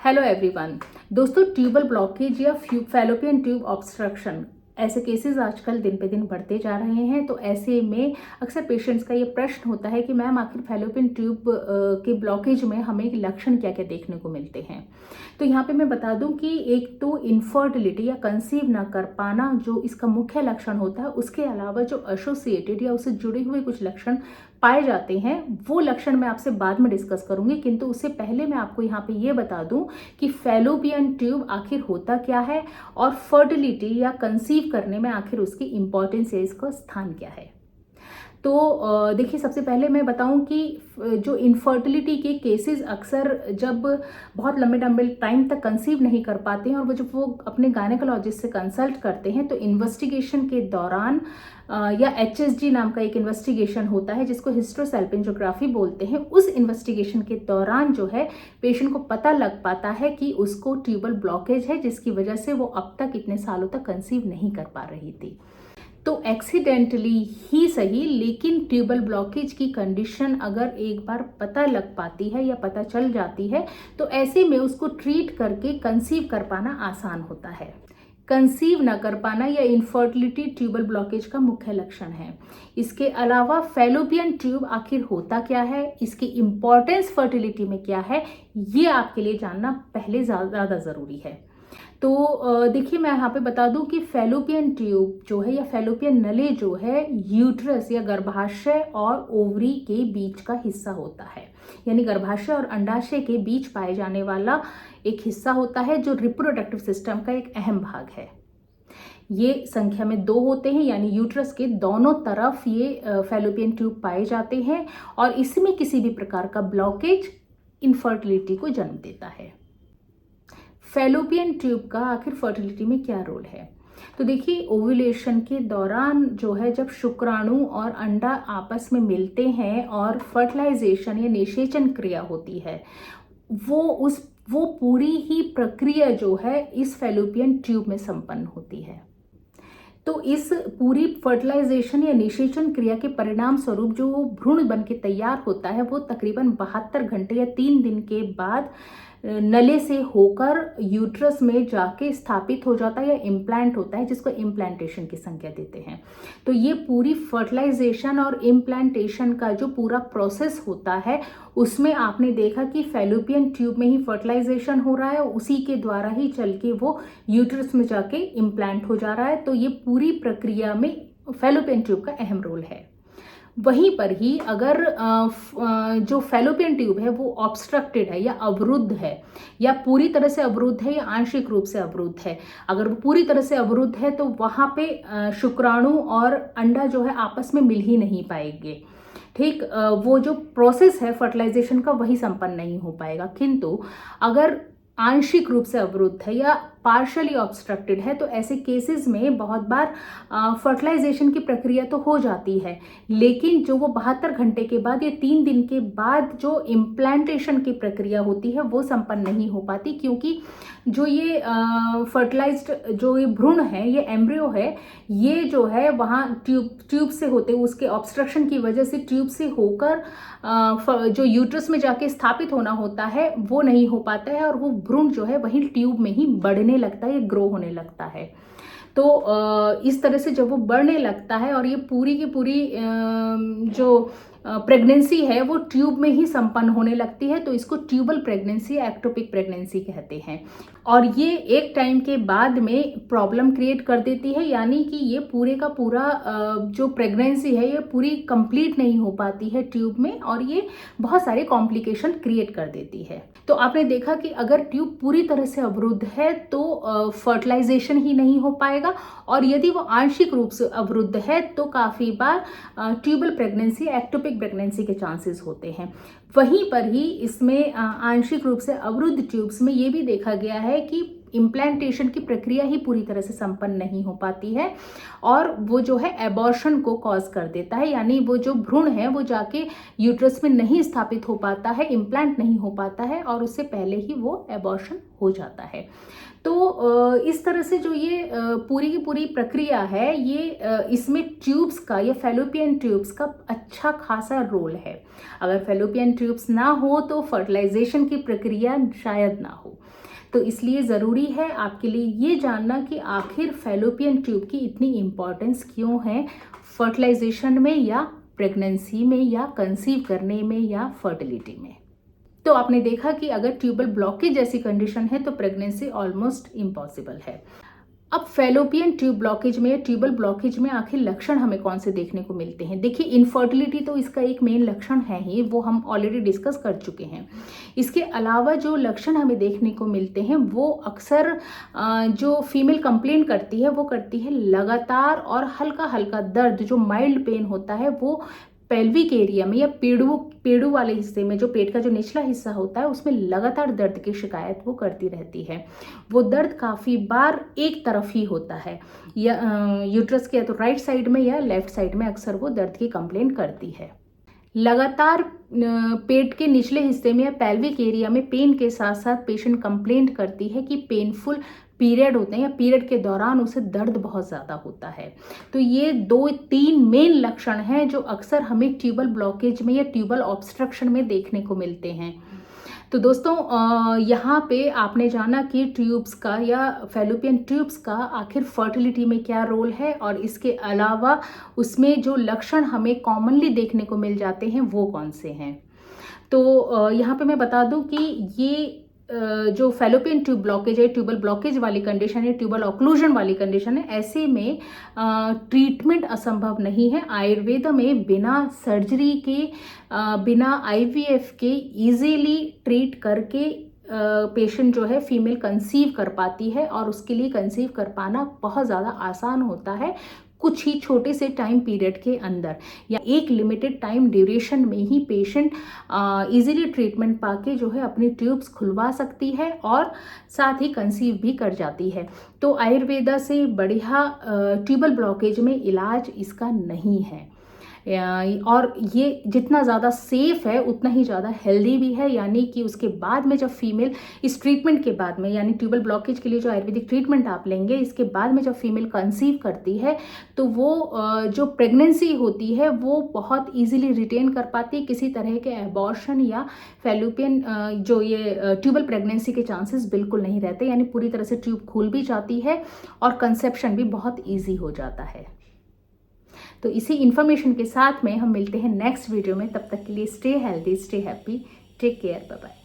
Hello everyone. दोस्तों, tubal blockage या fallopian tube obstruction ऐसे केसेस आजकल दिन पे दिन बढ़ते जा रहे हैं। तो ऐसे में अक्सर पेशेंट्स का ये प्रश्न होता है कि मैम आखिर फैलोपियन ट्यूब के ब्लॉकेज में हमें लक्षण क्या क्या देखने को मिलते हैं। तो यहाँ पे मैं बता दूं कि एक तो इनफर्टिलिटी या कंसीव ना कर पाना जो इसका मुख्य लक्षण होता है, उसके अलावा जो एसोसिएटेड या उससे जुड़े हुए कुछ लक्षण पाए जाते हैं वो लक्षण मैं आपसे बाद में डिस्कस करूंगी। किंतु उससे पहले मैं आपको यहाँ पे ये बता दूं कि फैलोपियन ट्यूब आखिर होता क्या है और फर्टिलिटी या कंसीव करने में आखिर उसकी इंपॉर्टेंस या इसका स्थान क्या है। तो देखिए, सबसे पहले मैं बताऊं कि जो इनफर्टिलिटी के केसेस अक्सर जब बहुत लंबे लंबे टाइम तक कंसीव नहीं कर पाते हैं और जब वो अपने गायनेकोलॉजिस्ट से कंसल्ट करते हैं तो इन्वेस्टिगेशन के दौरान या HSG नाम का एक इन्वेस्टिगेशन होता है जिसको हिस्टोसैल्पिंजोग्राफी बोलते हैं। उस इन्वेस्टिगेशन के दौरान जो है पेशेंट को पता लग पाता है कि उसको ट्यूबल ब्लॉकेज है, जिसकी वजह से वो अब तक इतने सालों तक कंसीव नहीं कर पा रही थी। तो एक्सीडेंटली ही सही, लेकिन ट्यूबल ब्लॉकेज की कंडीशन अगर एक बार पता लग पाती है या पता चल जाती है तो ऐसे में उसको ट्रीट करके कंसीव कर पाना आसान होता है। कंसीव ना कर पाना या इनफर्टिलिटी ट्यूबल ब्लॉकेज का मुख्य लक्षण है। इसके अलावा फैलोपियन ट्यूब आखिर होता क्या है, इसकी इंपॉर्टेंस फर्टिलिटी में क्या है, ये आपके लिए जानना पहले ज़्यादा ज़रूरी है। तो देखिए, मैं यहाँ पे बता दूं कि फैलोपियन ट्यूब जो है या फैलोपियन नली जो है यूट्रस या गर्भाशय और ओवरी के बीच का हिस्सा होता है। यानी गर्भाशय और अंडाशय के बीच पाए जाने वाला एक हिस्सा होता है जो रिप्रोडक्टिव सिस्टम का एक अहम भाग है। ये संख्या में 2 होते हैं, यानी यूट्रस के दोनों तरफ ये फैलोपियन ट्यूब पाए जाते हैं और इसमें किसी भी प्रकार का ब्लॉकेज इनफर्टिलिटी को जन्म देता है। फैलोपियन ट्यूब का आखिर फर्टिलिटी में क्या रोल है? तो देखिए, ओव्यूलेशन के दौरान जो है जब शुक्राणु और अंडा आपस में मिलते हैं और फर्टिलाइजेशन या निषेचन क्रिया होती है, वो पूरी ही प्रक्रिया जो है इस फैलोपियन ट्यूब में संपन्न होती है। तो इस पूरी फर्टिलाइजेशन या निषेचन क्रिया के परिणाम स्वरूप जो भ्रूण बन के तैयार होता है वो तकरीबन 72 घंटे या 3 दिन के बाद नले से होकर यूट्रस में जाके स्थापित हो जाता है या इम्प्लांट होता है, जिसको इम्प्लांटेशन की संज्ञा देते हैं। तो ये पूरी फर्टिलाइजेशन और इम्प्लांटेशन का जो पूरा प्रोसेस होता है उसमें आपने देखा कि फैलोपियन ट्यूब में ही फर्टिलाइजेशन हो रहा है और उसी के द्वारा ही चल के वो यूट्रस में जाके इम्प्लांट हो जा रहा है। तो ये पूरी प्रक्रिया में फैलोपियन ट्यूब का अहम रोल है। वहीं पर ही अगर जो फैलोपियन ट्यूब है वो ऑब्स्ट्रक्टेड है या अवरुद्ध है, या पूरी तरह से अवरुद्ध है या आंशिक रूप से अवरुद्ध है, अगर वो पूरी तरह से अवरुद्ध है तो वहां पे शुक्राणु और अंडा जो है आपस में मिल ही नहीं पाएंगे। ठीक, वो जो प्रोसेस है फर्टिलाइजेशन का वही संपन्न नहीं हो पाएगा। किंतु अगर आंशिक रूप से अवरुद्ध है या पार्शली ऑब्स्ट्रक्टेड है तो ऐसे केसेस में बहुत बार फर्टिलाइजेशन की प्रक्रिया तो हो जाती है, लेकिन जो वो 72 घंटे के बाद या 3 दिन के बाद जो इम्प्लांटेशन की प्रक्रिया होती है वो संपन्न नहीं हो पाती, क्योंकि जो ये फर्टिलाइज्ड जो ये भ्रूण है, ये एम्ब्रियो है, ये जो है वहाँ ट्यूब से होते हुए उसके ऑब्स्ट्रक्शन की वजह से ट्यूब से होकर जो यूट्रस में जाके स्थापित होना होता है वो नहीं हो पाता है और वो भ्रूण जो है वहीं ट्यूब में ही बढ़ने लगता है, ग्रो होने लगता है। तो इस तरह से जब वो बढ़ने लगता है और ये पूरी की पूरी जो प्रेगनेंसी है वो ट्यूब में ही संपन्न होने लगती है, तो इसको ट्यूबल प्रेगनेंसी या एक्टोपिक प्रेगनेंसी कहते हैं। और ये एक टाइम के बाद में प्रॉब्लम क्रिएट कर देती है, यानी कि ये पूरे का पूरा जो प्रेगनेंसी है ये पूरी कंप्लीट नहीं हो पाती है ट्यूब में और ये बहुत सारे कॉम्प्लिकेशन क्रिएट कर देती है। तो आपने देखा कि अगर ट्यूब पूरी तरह से अवरुद्ध है तो फर्टिलाइजेशन ही नहीं हो पाएगा, और यदि वो आंशिक रूप से अवरुद्ध है तो काफ़ी बार ट्यूबल प्रेगनेंसी, एक्टोपिक प्रेगनेंसी के चांसेस होते हैं। वहीं पर ही इसमें आंशिक रूप से अवरुद्ध ट्यूब्स में ये भी देखा गया है कि इम्प्लांटेशन की प्रक्रिया ही पूरी तरह से संपन्न नहीं हो पाती है और वो जो है एबॉर्शन को कॉज कर देता है, यानी वो जो भ्रूण है वो जाके यूट्रस में नहीं स्थापित हो पाता है, इम्प्लांट नहीं हो पाता है और उससे पहले ही वो एबॉर्शन हो जाता है। तो इस तरह से जो ये पूरी की पूरी प्रक्रिया है, ये इसमें ट्यूब्स का या फैलोपियन ट्यूब्स का अच्छा खासा रोल है। अगर फैलोपियन ट्यूब्स ना हो तो फर्टिलाइजेशन की प्रक्रिया शायद ना हो। तो इसलिए ज़रूरी है आपके लिए ये जानना कि आखिर फैलोपियन ट्यूब की इतनी इम्पॉर्टेंस क्यों है फर्टिलाइजेशन में या प्रेगनेंसी में या कंसीव करने में या फर्टिलिटी में। तो आपने देखा कि अगर ट्यूबल ब्लॉकेज जैसी कंडीशन है तो प्रेगनेंसी ऑलमोस्ट इम्पॉसिबल है। अब फैलोपियन ट्यूब ब्लॉकेज में या ट्यूबल ब्लॉकेज में आखिर लक्षण हमें कौन से देखने को मिलते हैं। देखिए, इनफर्टिलिटी तो इसका एक मेन लक्षण है ही, वो हम ऑलरेडी डिस्कस कर चुके हैं। इसके अलावा जो लक्षण हमें देखने को मिलते हैं वो अक्सर जो फीमेल कंप्लेन करती है वो करती है लगातार और हल्का हल्का दर्द, जो माइल्ड पेन होता है वो पेल्विक एरिया में या पेड़ू वाले हिस्से में, जो पेट का जो निचला हिस्सा होता है उसमें लगातार दर्द की शिकायत वो करती रहती है। वो दर्द काफ़ी बार एक तरफ ही होता है, या यूट्रस के या तो राइट साइड में या लेफ्ट साइड में अक्सर वो दर्द की कंप्लेन करती है। लगातार पेट के निचले हिस्से में या पेल्विक एरिया में पेन के साथ साथ पेशेंट कंप्लेंट करती है कि पेनफुल पीरियड होते हैं या पीरियड के दौरान उसे दर्द बहुत ज़्यादा होता है। तो ये 2-3 मेन लक्षण हैं जो अक्सर हमें ट्यूबल ब्लॉकेज में या ट्यूबल ऑब्स्ट्रक्शन में देखने को मिलते हैं। तो दोस्तों, यहाँ पे आपने जाना कि ट्यूब्स का या फैलोपियन ट्यूब्स का आखिर फर्टिलिटी में क्या रोल है और इसके अलावा उसमें जो लक्षण हमें कॉमनली देखने को मिल जाते हैं वो कौन से हैं। तो यहाँ पे मैं बता दूँ कि ये जो फैलोपियन ट्यूब ब्लॉकेज है, ट्यूबल ब्लॉकेज वाली कंडीशन है, ट्यूबल ऑक्लूजन वाली कंडीशन है, ऐसे में ट्रीटमेंट असंभव नहीं है। आयुर्वेद में बिना सर्जरी के, बिना आईवीएफ के इजीली ट्रीट करके पेशेंट जो है फीमेल कंसीव कर पाती है और उसके लिए कंसीव कर पाना बहुत ज़्यादा आसान होता है। कुछ ही छोटे से टाइम पीरियड के अंदर या एक लिमिटेड टाइम ड्यूरेशन में ही पेशेंट इजीली ट्रीटमेंट पाके जो है अपनी ट्यूब्स खुलवा सकती है और साथ ही कंसीव भी कर जाती है। तो आयुर्वेदा से बढ़िया ट्यूबल ब्लॉकेज में इलाज इसका नहीं है और ये जितना ज़्यादा सेफ है उतना ही ज़्यादा हेल्दी भी है। यानी कि उसके बाद में जब फीमेल इस ट्रीटमेंट के बाद में, यानी ट्यूबल ब्लॉकेज के लिए जो आयुर्वेदिक ट्रीटमेंट आप लेंगे, इसके बाद में जब फीमेल कंसीव करती है तो वो जो प्रेगनेंसी होती है वो बहुत ईजिली रिटेन कर पाती है। किसी तरह के एबॉर्शन या फैलोपियन जो ये ट्यूबल प्रेगनेंसी के चांसेस बिल्कुल नहीं रहते, यानी पूरी तरह से ट्यूब खुल भी जाती है और कंसेप्शन भी बहुत ईजी हो जाता है। तो इसी इन्फॉर्मेशन के साथ में हम मिलते हैं नेक्स्ट वीडियो में। तब तक के लिए stay healthy, stay happy, take care, bye bye.